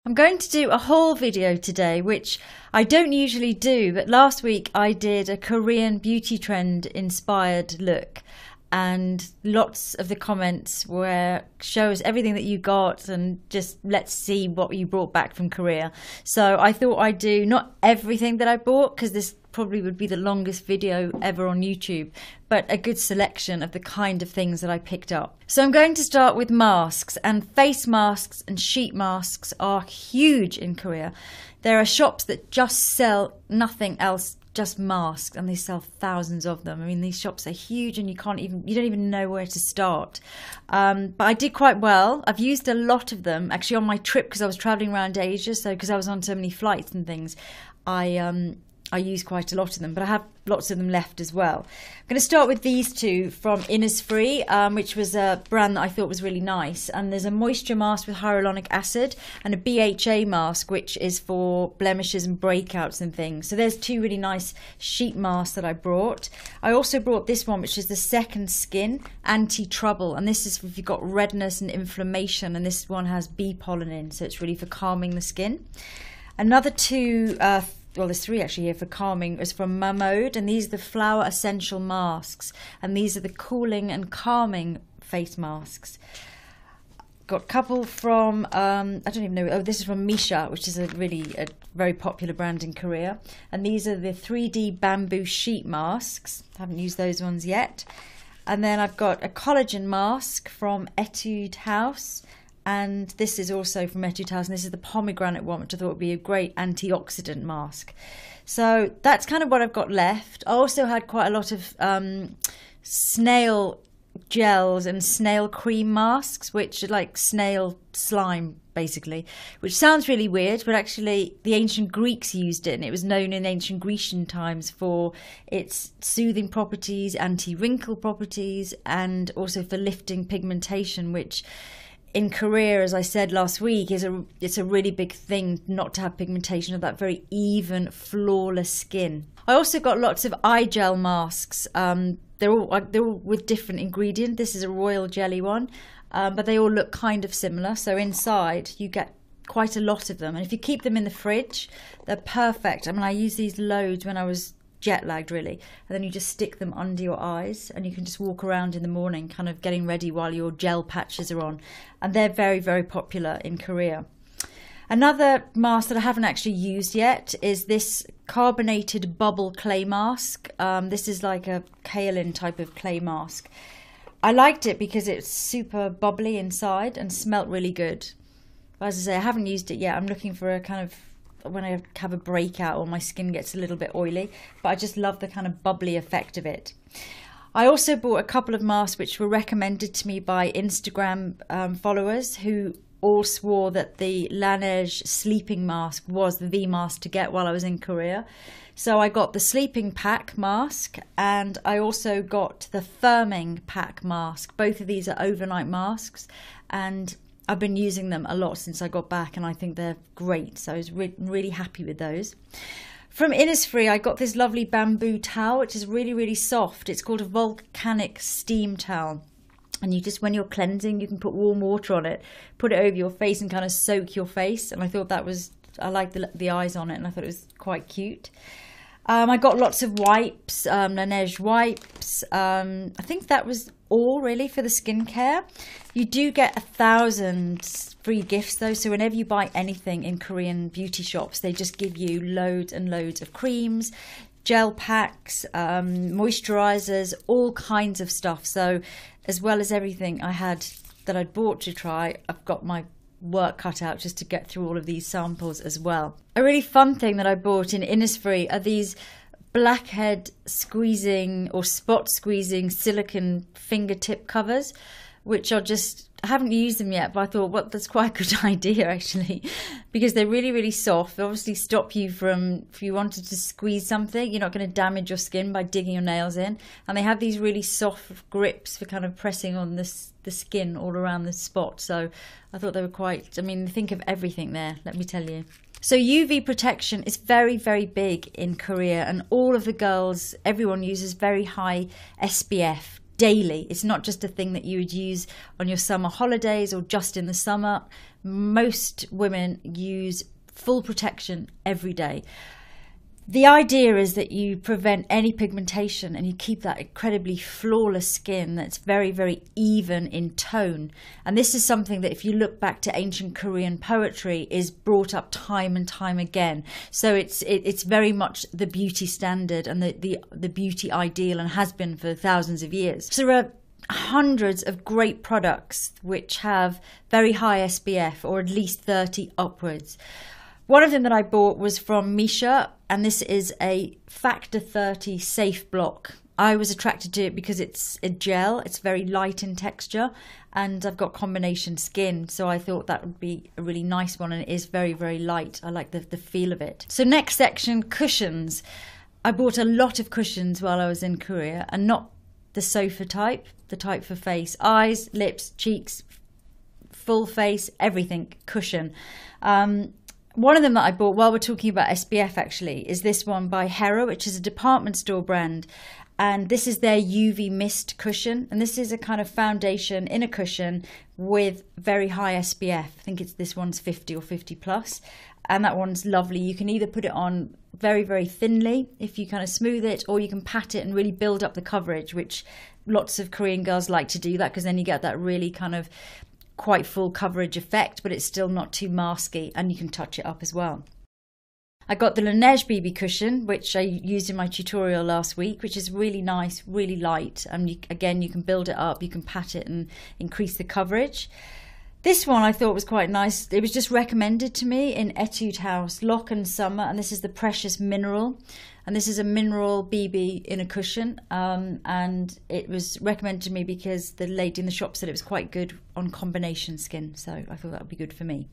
I'm going to do a haul video today, which I don't usually do, but last week I did a Korean beauty trend inspired look, and lots of the comments were show us everything that you got and just let's see what you brought back from Korea. So I thought I'd do not everything that I bought, because this probably would be the longest video ever on YouTube, but a good selection of the kind of things that I picked up. So I'm going to start with masks, and face masks and sheet masks are huge in Korea. There are shops that just sell nothing else, just masks, and they sell thousands of them. I mean, these shops are huge and you don't even know where to start. But I did quite well. I've used a lot of them actually on my trip because I was traveling around Asia. So because I was on so many flights and things, I used quite a lot of them, but I have lots of them left as well. I'm going to start with these two from Innisfree, which was a brand that I thought was really nice. And there's a moisture mask with hyaluronic acid and a BHA mask, which is for blemishes and breakouts and things. So there's two really nice sheet masks that I brought. I also brought this one, which is the Second Skin Anti-Trouble. And this is if you've got redness and inflammation. And this one has bee pollen in, so it's really for calming the skin. Another two... well, there's three actually here for calming, is from Mamode, and these are the Flower Essential Masks, and these are the cooling and calming face masks. Got a couple from, I don't even know, this is from Misha, which is a very popular brand in Korea, and these are the 3D bamboo sheet masks. Haven't used those ones yet. And then I've got a collagen mask from Etude House, and this is also from Etude House, and this is the pomegranate one, which I thought would be a great antioxidant mask. So that's kind of what I've got left. I also had quite a lot of snail gels and snail cream masks, which are like snail slime, basically, which sounds really weird, but actually the ancient Greeks used it, and it was known in ancient Grecian times for its soothing properties, anti-wrinkle properties, and also for lifting pigmentation, which in Korea, as I said last week, it's a really big thing not to have pigmentation of that very even, flawless skin. I also got lots of eye gel masks. They're all with different ingredients. This is a royal jelly one, but they all look kind of similar. So inside you get quite a lot of them, and if you keep them in the fridge, they're perfect. I mean, I used these loads when I was jet lagged, really, and then you just stick them under your eyes and you can just walk around in the morning kind of getting ready while your gel patches are on, and they're very, very popular in Korea. Another mask that I haven't actually used yet is this carbonated bubble clay mask. This is like a kaolin type of clay mask. I liked it because it's super bubbly inside and smelt really good, but as I say, I haven't used it yet. I'm looking for a kind of when I have a breakout or my skin gets a little bit oily, but I just love the kind of bubbly effect of it. I also bought a couple of masks which were recommended to me by Instagram followers who all swore that the Laneige sleeping mask was the mask to get while I was in Korea. So I got the sleeping pack mask, and I also got the firming pack mask. Both of these are overnight masks, and I've been using them a lot since I got back, and I think they're great. So I was really happy with those. From Innisfree, I got this lovely bamboo towel, which is really, really soft. It's called a volcanic steam towel. And you just, when you're cleansing, you can put warm water on it, put it over your face and kind of soak your face. And I thought that was, I liked the eyes on it, and I thought it was quite cute. I got lots of wipes, Laneige wipes. I think that was all really for the skincare. You do get 1,000 free gifts though, so whenever you buy anything in Korean beauty shops, they just give you loads and loads of creams, gel packs, moisturizers, all kinds of stuff. So as well as everything I had that I'd bought to try, I've got my work cut out just to get through all of these samples as well. A really fun thing that I bought in Innisfree are these blackhead squeezing or spot squeezing silicone fingertip covers, which are just, I haven't used them yet, but I thought, well, that's quite a good idea actually, because they're really, really soft. They obviously stop you from, if you wanted to squeeze something, you're not going to damage your skin by digging your nails in. And they have these really soft grips for kind of pressing on the skin all around the spot. So I thought they were quite, I mean, think of everything there, let me tell you. So UV protection is very, very big in Korea, and all of the girls, everyone uses very high SPF daily. It's not just a thing that you would use on your summer holidays or just in the summer. Most women use full protection every day. The idea is that you prevent any pigmentation and you keep that incredibly flawless skin that's very, very even in tone. And this is something that, if you look back to ancient Korean poetry, is brought up time and time again. So it's very much the beauty standard and the beauty ideal, and has been for thousands of years. So there are hundreds of great products which have very high SPF, or at least 30 upwards. One of them that I bought was from Misha, and this is a factor 30 safe block. I was attracted to it because it's a gel, it's very light in texture, and I've got combination skin, so I thought that would be a really nice one, and it is very, very light. I like the feel of it. So next section, cushions. I bought a lot of cushions while I was in Korea, and not the sofa type, the type for face, eyes, lips, cheeks, full face, everything, cushion. One of them that I bought, while we're talking about SPF actually, is this one by Hera, which is a department store brand. And this is their UV mist cushion. And this is a kind of foundation in a cushion with very high SPF. I think this one's 50 or 50 plus. And that one's lovely. You can either put it on very, very thinly if you kind of smooth it, or you can pat it and really build up the coverage, which lots of Korean girls like to do that, because then you get that really kind of quite full coverage effect, but it's still not too masky, and you can touch it up as well. I got the Laneige BB cushion, which I used in my tutorial last week, which is really nice, really light, and again you can build it up, you can pat it and increase the coverage. This one I thought was quite nice. It was just recommended to me in Etude House, Lock and Summer, and this is the Precious Mineral. And this is a mineral BB in a cushion, and it was recommended to me because the lady in the shop said it was quite good on combination skin, so I thought that would be good for me.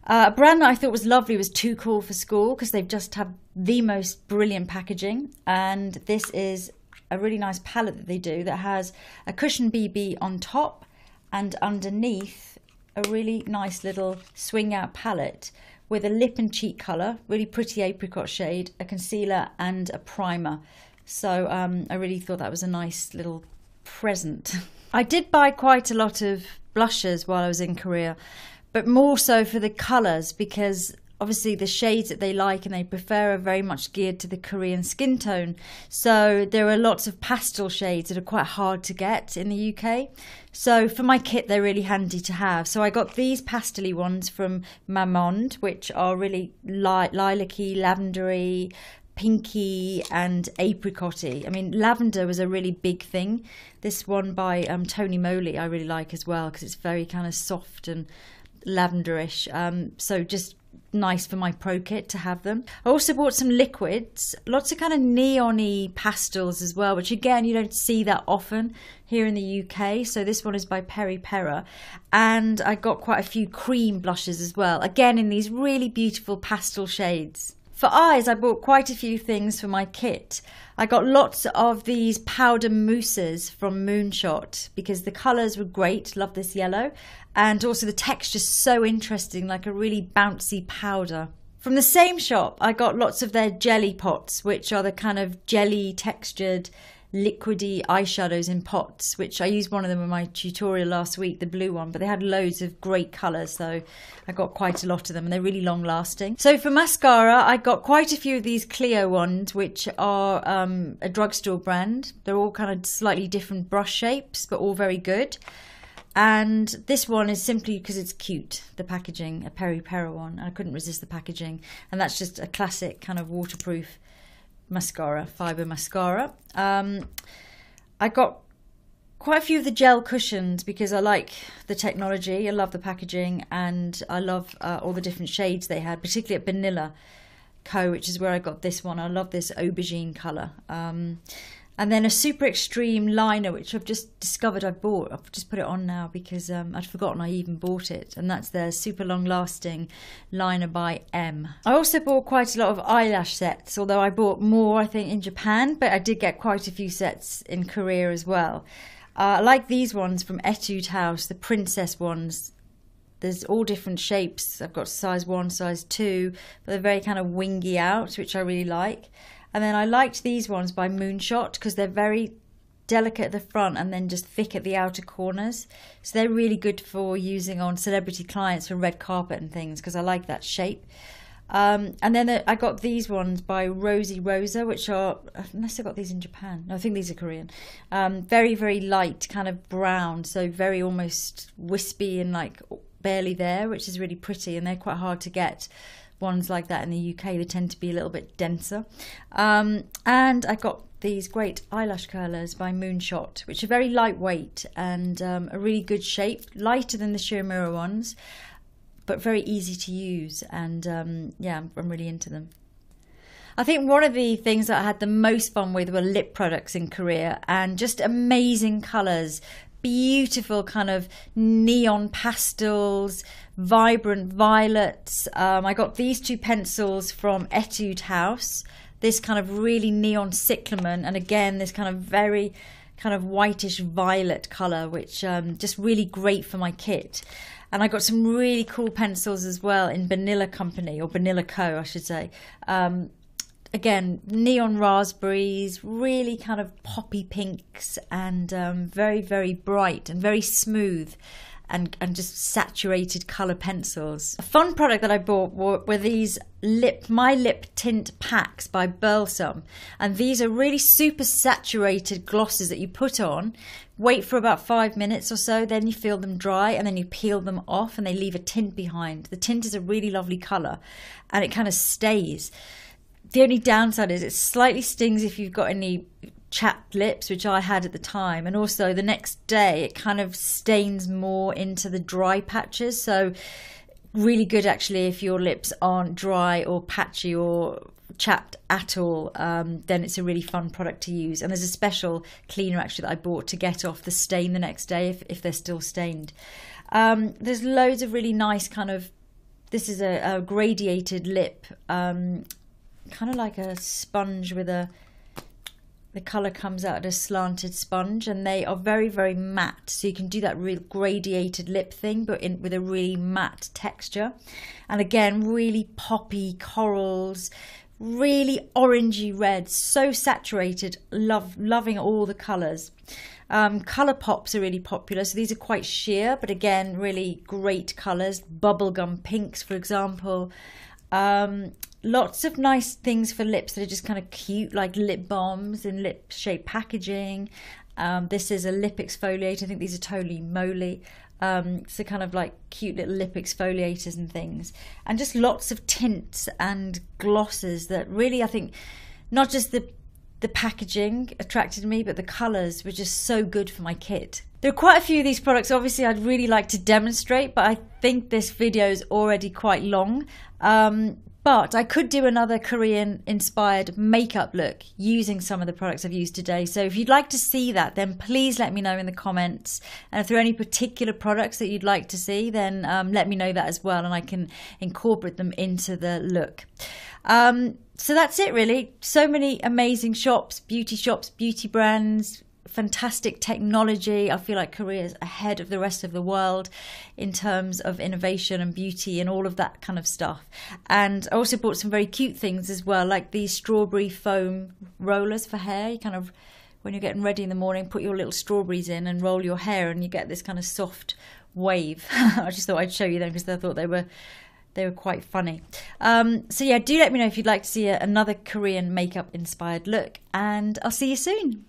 A brand that I thought was lovely was Too Cool for School, because they've just had the most brilliant packaging, and this is a really nice palette that they do that has a cushion BB on top, and underneath a really nice little swing out palette with a lip and cheek colour, really pretty apricot shade, a concealer and a primer. So I really thought that was a nice little present. I did buy quite a lot of blushes while I was in Korea, but more so for the colours, because obviously the shades that they like and they prefer are very much geared to the Korean skin tone. So there are lots of pastel shades that are quite hard to get in the UK. So for my kit, they're really handy to have. So I got these pastel-y ones from Mamonde, which are really lilac-y, lavendery, pinky and apricot-y. I mean, lavender was a really big thing. This one by Tony Moly I really like as well, because it's very kind of soft and lavenderish. So just nice for my pro kit to have them. I also bought some liquids, lots of kind of neon-y pastels as well, which again you don't see that often here in the UK. So this one is by Peri Pera, and I got quite a few cream blushes as well, again in these really beautiful pastel shades. For eyes, I bought quite a few things for my kit. I got lots of these powder mousses from Moonshot because the colours were great. Love this yellow. And also the texture's so interesting, like a really bouncy powder. From the same shop, I got lots of their jelly pots, which are the kind of jelly textured liquidy eyeshadows in pots, which I used one of them in my tutorial last week, the blue one, but they had loads of great colours, so I got quite a lot of them and they're really long lasting. So for mascara, I got quite a few of these Clio ones, which are a drugstore brand. They're all kind of slightly different brush shapes, but all very good. And this one is simply because it's cute, the packaging, a Peri Pera one. I couldn't resist the packaging, and that's just a classic kind of waterproof mascara, fibre mascara. I got quite a few of the gel cushions because I like the technology, I love the packaging, and I love all the different shades they had, particularly at Vanilla Co, which is where I got this one. I love this aubergine colour. And then a super extreme liner, which I've just discovered I've bought. I've just put it on now because I'd forgotten I even bought it. And that's their super long lasting liner by M. I also bought quite a lot of eyelash sets, although I bought more, I think, in Japan, but I did get quite a few sets in Korea as well. I like these ones from Etude House, the princess ones. There's all different shapes. I've got size 1, size 2, but they're very kind of wingy out, which I really like. And then I liked these ones by Moonshot because they're very delicate at the front and then just thick at the outer corners. So they're really good for using on celebrity clients for red carpet and things, because I like that shape. And then I got these ones by Rosie Rosa, which are, unless I got these in Japan, no, I think these are Korean. Very, very light, kind of brown, so very almost wispy and like barely there, which is really pretty, and they're quite hard to get. Ones like that in the UK, they tend to be a little bit denser. And I got these great eyelash curlers by Moonshot, which are very lightweight and a really good shape, lighter than the sheer mirror ones, but very easy to use. And yeah, I'm really into them. I think one of the things that I had the most fun with were lip products in Korea, and just amazing colours. Beautiful kind of neon pastels, vibrant violets. I got these two pencils from Etude House. This kind of really neon cyclamen, and again this kind of very kind of whitish violet colour, which just really great for my kit. And I got some really cool pencils as well in Vanilla Company, or Vanilla Co, I should say. Again, neon raspberries, really kind of poppy pinks, and very, very bright and very smooth, and just saturated colour pencils. A fun product that I bought were these My Lip Tint Packs by Balsam. And these are really super saturated glosses that you put on, wait for about 5 minutes or so, then you feel them dry, and then you peel them off and they leave a tint behind. The tint is a really lovely colour and it kind of stays. The only downside is it slightly stings if you've got any chapped lips, which I had at the time, and also the next day it kind of stains more into the dry patches. So really good actually if your lips aren't dry or patchy or chapped at all, then it's a really fun product to use. And there's a special cleaner actually that I bought to get off the stain the next day if they're still stained. There's loads of really nice kind of, this is a gradiated lip, kind of like a sponge with the colour comes out at a slanted sponge, and they are very, very matte, so you can do that real gradiated lip thing but with a really matte texture. And again, really poppy corals, really orangey red, so saturated, loving all the colours. Colour pops are really popular, so these are quite sheer but again really great colours. Bubblegum pinks, for example. Lots of nice things for lips that are just kind of cute, like lip balms in lip shaped packaging. This is a lip exfoliator. I think these are totally moly. So kind of like cute little lip exfoliators and things. And just lots of tints and glosses that really, I think, not just the packaging attracted me, but the colours were just so good for my kit. There are quite a few of these products obviously I'd really like to demonstrate, but I think this video is already quite long. But I could do another Korean inspired makeup look using some of the products I've used today. So if you'd like to see that, then please let me know in the comments. And if there are any particular products that you'd like to see, then let me know that as well, and I can incorporate them into the look. So that's it really. So many amazing shops, beauty brands, fantastic technology. I feel like Korea is ahead of the rest of the world in terms of innovation and beauty and all of that kind of stuff. And I also bought some very cute things as well, like these strawberry foam rollers for hair. You kind of, when you're getting ready in the morning, put your little strawberries in and roll your hair and you get this kind of soft wave. I just thought I'd show you them because I thought they were quite funny. So yeah, do let me know if you'd like to see another Korean makeup inspired look, and I'll see you soon.